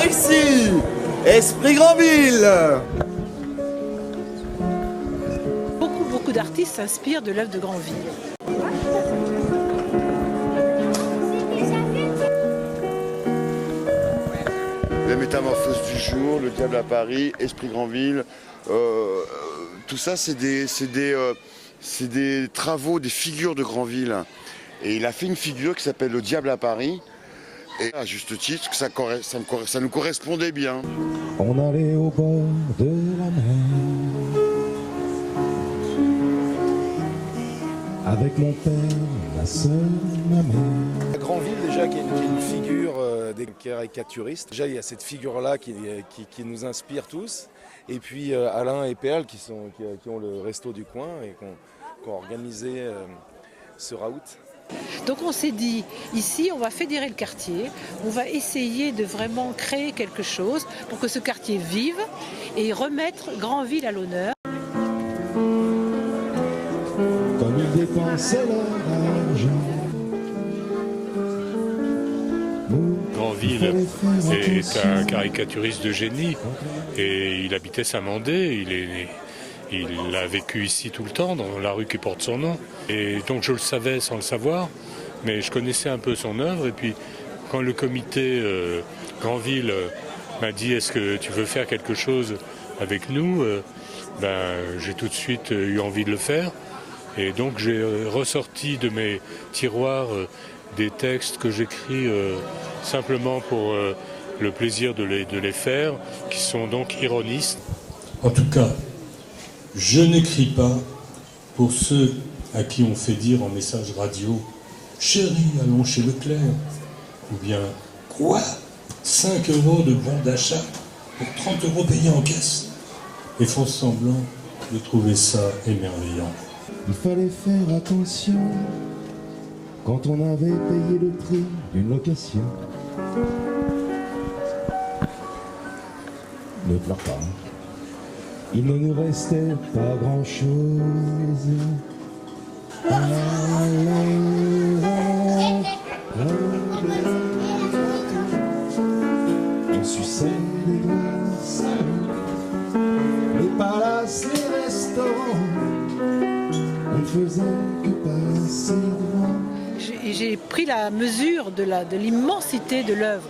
ici, Esprit Granville. Beaucoup d'artistes s'inspirent de l'œuvre de Granville. La métamorphose du jour, le diable à Paris, Esprit Granville, tout ça c'est des travaux, des figures de Granville. Et il a fait une figure qui s'appelle le diable à Paris. Et à juste titre, ça nous correspondait bien. On allait au bord de la mer avec mon père, ma soeur, ma mère. Granville déjà qui est une figure des caricaturistes. Déjà il y a cette figure-là qui nous inspire tous. Et puis Alain et Perle qui ont le resto du coin et qui ont organisé ce raout. Donc on s'est dit, ici on va fédérer le quartier, on va essayer de vraiment créer quelque chose pour que ce quartier vive et remettre Granville à l'honneur. Comme ils dépensaient leur argent. Granville est un caricaturiste de génie et il habitait Saint-Mandé, il a vécu ici tout le temps, dans la rue qui porte son nom. Et donc je le savais sans le savoir, mais je connaissais un peu son œuvre. Et puis quand le comité Granville m'a dit « Est-ce que tu veux faire quelque chose avec nous ?» J'ai tout de suite eu envie de le faire. Et donc j'ai ressorti de mes tiroirs des textes que j'écris simplement pour le plaisir de les faire, qui sont donc ironistes. En tout cas, je n'écris pas pour ceux à qui on fait dire en message radio « Chérie, allons chez Leclerc » ou bien « Quoi ? 5 € de bon d'achat pour 30 € payés en caisse ?» et font semblant de trouver ça émerveillant. Il fallait faire attention quand on avait payé le prix d'une location. Ne pleure pas. Il ne nous restait pas grand-chose. On suçait les glaces, les palaces, les restaurants. On ne faisait que passer devant. J'ai pris la mesure de l'immensité de l'œuvre,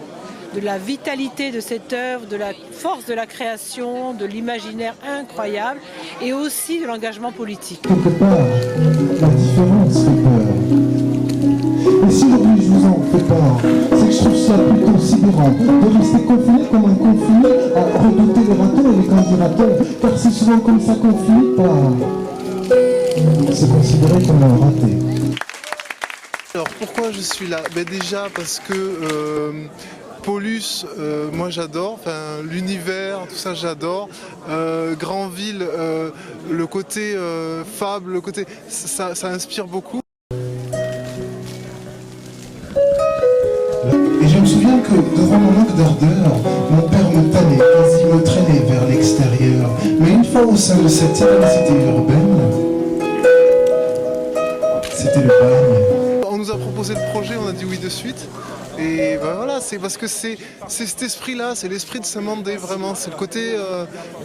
de la vitalité de cette œuvre, de la force de la création, de l'imaginaire incroyable et aussi de l'engagement politique. Quelque part, la différence fait peur. Et si aujourd'hui je vous en fais part, c'est que je trouve ça plutôt sidérant de rester confiné comme un confiné à redouter les ratons et les candidateurs, car c'est souvent comme ça qu'on finit par se considérer comme un raté. Alors pourquoi je suis là? Déjà parce que Paulus, moi j'adore, l'univers, tout ça j'adore. Granville, le côté fable, le côté, ça inspire beaucoup. Et je me souviens que devant mon manque d'ardeur, mon père me tannait, quasi me traînait vers l'extérieur. Mais une fois au sein de cette immensité urbaine, c'était le bagne. On nous a proposé le projet, on a dit oui de suite. Et voilà, c'est parce que c'est cet esprit-là, c'est l'esprit de Saint-Mandé, vraiment. C'est le côté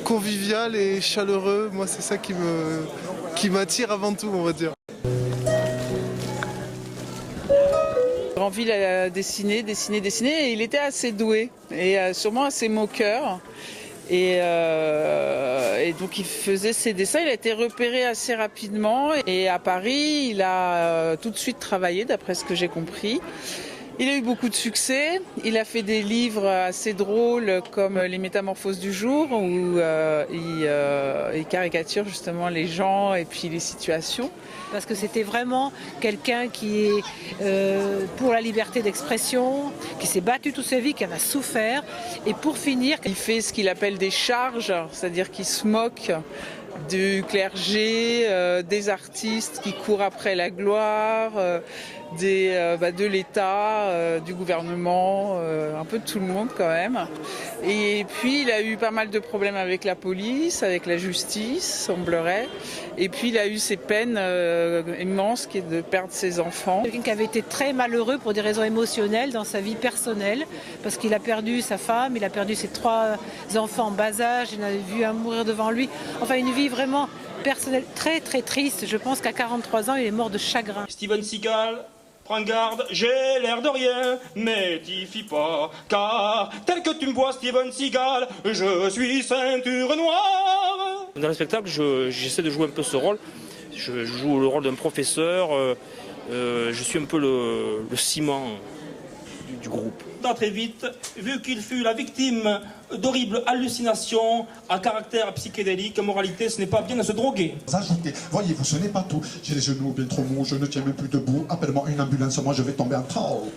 convivial et chaleureux. Moi, c'est ça qui m'attire avant tout, on va dire. Granville a dessiné, et il était assez doué et sûrement assez moqueur. Et donc il faisait ses dessins, il a été repéré assez rapidement et à Paris il a tout de suite travaillé d'après ce que j'ai compris. Il a eu beaucoup de succès, il a fait des livres assez drôles comme Les Métamorphoses du jour où il caricature justement les gens et puis les situations. Parce que c'était vraiment quelqu'un qui est pour la liberté d'expression, qui s'est battu toute sa vie, qui en a souffert. Et pour finir, il fait ce qu'il appelle des charges, c'est-à-dire qu'il se moque du clergé, des artistes qui courent après la gloire, de l'État, du gouvernement, un peu de tout le monde quand même. Et puis il a eu pas mal de problèmes avec la police, avec la justice, semblerait. Et puis il a eu ces peines immenses qui est de perdre ses enfants. Quelqu'un qui avait été très malheureux pour des raisons émotionnelles dans sa vie personnelle, parce qu'il a perdu sa femme, il a perdu ses 3 enfants en bas âge, il en a vu un mourir devant lui. Enfin une vie vraiment personnelle très très triste. Je pense qu'à 43 ans il est mort de chagrin. Steven Seagal, prends garde, j'ai l'air de rien, mais t'y fie pas, car tel que tu me vois Steven Seagal, je suis ceinture noire. Dans le spectacle, j'essaie de jouer un peu ce rôle. Je joue le rôle d'un professeur, je suis un peu le ciment du groupe. Très vite, vu qu'il fut la victime d'horribles hallucinations à caractère psychédélique, moralité, ce n'est pas bien de se droguer. Ajoutez, voyez-vous, ce n'est pas tout. J'ai les genoux bien trop mous, je ne tiens même plus debout. Appelle-moi une ambulance, moi je vais tomber en trou.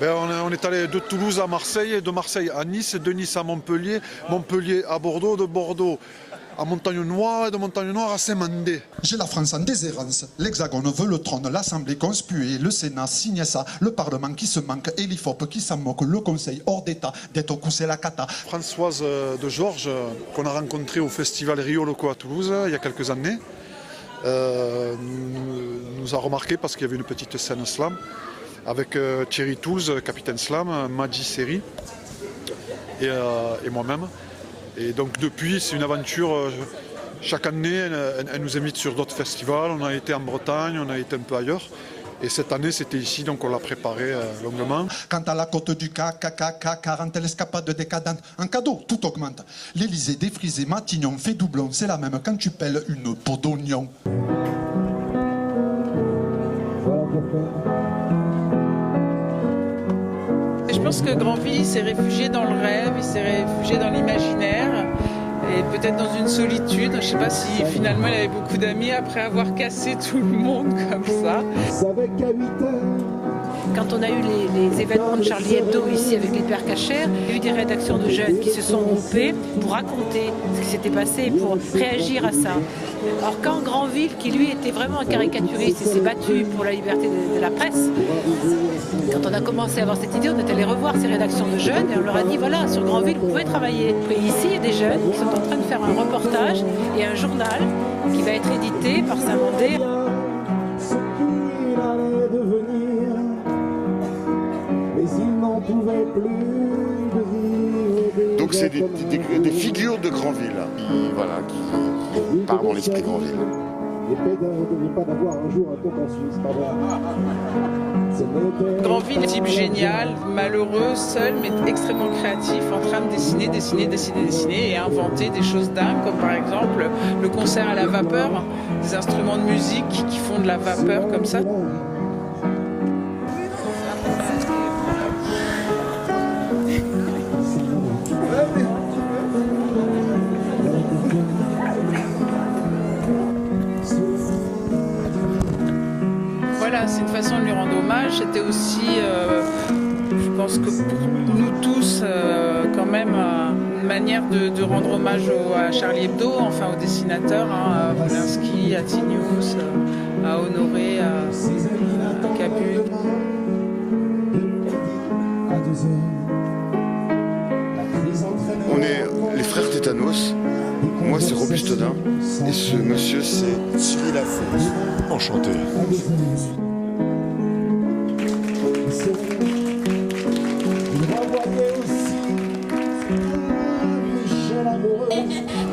On est allé de Toulouse à Marseille, de Marseille à Nice, de Nice à Montpellier, Montpellier à Bordeaux, de Bordeaux à Montagne-Noire et de Montagne-Noire à Saint-Mandé. J'ai la France en déshérence. L'Hexagone veut le trône, l'Assemblée conspuée, le Sénat signe ça, le Parlement qui se manque et l'IFOP qui s'en moque, le Conseil hors d'État, d'être coussé la cata. Françoise de Georges, qu'on a rencontrée au Festival Rio Loco à Toulouse il y a quelques années, nous a remarqué parce qu'il y avait une petite scène slam avec Thierry Toulz, capitaine slam, Maggi Seri et moi-même. Et donc depuis, c'est une aventure, chaque année, elle nous invite sur d'autres festivals. On a été en Bretagne, on a été un peu ailleurs. Et cette année, c'était ici, donc on l'a préparé longuement. Quant à la côte du KKK, 40 l'escapade décadente, en cadeau, tout augmente. L'Élysée défrisée, Matignon fait doublon, c'est la même quand tu pèles une peau d'oignon. Je pense que Granville s'est réfugié dans le rêve, il s'est réfugié dans l'imaginaire et peut-être dans une solitude. Je ne sais pas si finalement il avait beaucoup d'amis après avoir cassé tout le monde comme ça. Quand on a eu les événements de Charlie Hebdo ici avec les Pères Cachers, il y a eu des rédactions de jeunes qui se sont groupées pour raconter ce qui s'était passé, pour réagir à ça. Alors quand Granville, qui lui était vraiment un caricaturiste et s'est battu pour la liberté de la presse, quand on a commencé à avoir cette idée, on est allé revoir ces rédactions de jeunes et on leur a dit voilà, sur Granville, vous pouvez travailler. Et ici, il y a des jeunes qui sont en train de faire un reportage et un journal qui va être édité par Saint-Mandé. Donc c'est des figures de Granville qui parlent dans l'esprit Granville. Granville, type génial, malheureux, seul, mais extrêmement créatif, en train de dessiner et inventer des choses dingues, comme par exemple le concert à la vapeur, des instruments de musique qui font de la vapeur comme ça. Voilà, c'est une façon de lui rendre hommage. C'était aussi, je pense que pour nous tous, quand même, une manière de rendre hommage à Charlie Hebdo, enfin aux dessinateurs, à Volinsky, à Tinius, à Honoré, à Cabu. On est les frères Tétanos. Moi, c'est Robuste Dain. Et ce monsieur, c'est Thierry Lafont. Enchanté.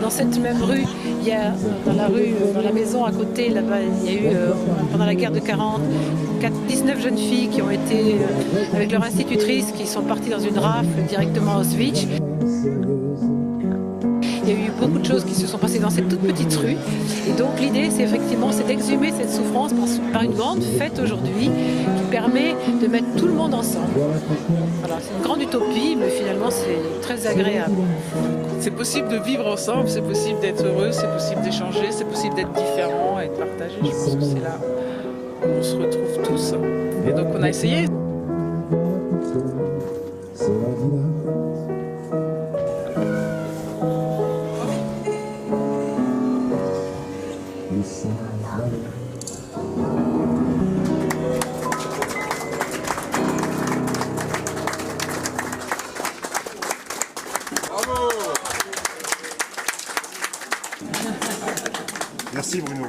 Dans cette même rue, il y a dans la maison à côté, là-bas, il y a eu, pendant la guerre de 40, 19 jeunes filles qui ont été, avec leur institutrice, qui sont parties dans une rafle directement à Auschwitz. Il y a eu beaucoup de choses qui se sont passées dans cette toute petite rue. Et donc l'idée, c'est d'exhumer cette souffrance par une grande fête aujourd'hui qui permet de mettre tout le monde ensemble. Voilà, c'est une grande utopie, mais finalement c'est très agréable. C'est possible de vivre ensemble, c'est possible d'être heureux, c'est possible d'échanger, c'est possible d'être différent et de partager. Je pense que c'est là où on se retrouve tous. Et donc on a essayé. Merci Bruno.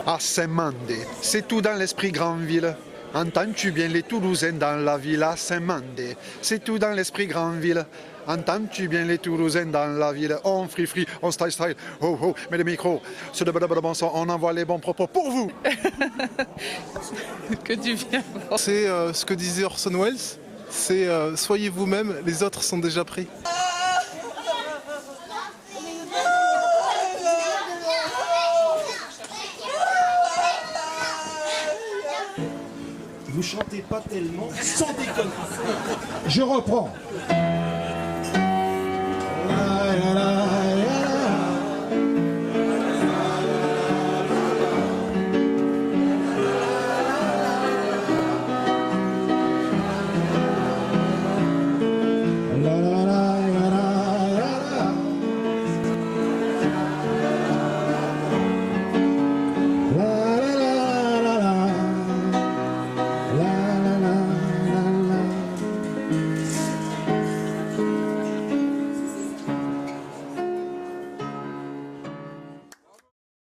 À Saint-Mandé, c'est tout dans l'esprit Grandville. Entends-tu bien les Toulousains dans la ville à Saint-Mandé? C'est tout dans l'esprit Grandville. Entends-tu bien les Toulousains dans la ville? On free, on style, oh oh, mais le micro, ce de bon son, on envoie les bons propos pour vous. Que du bien. C'est ce que disait Orson Welles, c'est soyez vous-même, les autres sont déjà pris. Vous chantez pas tellement, sans déconner. Je reprends.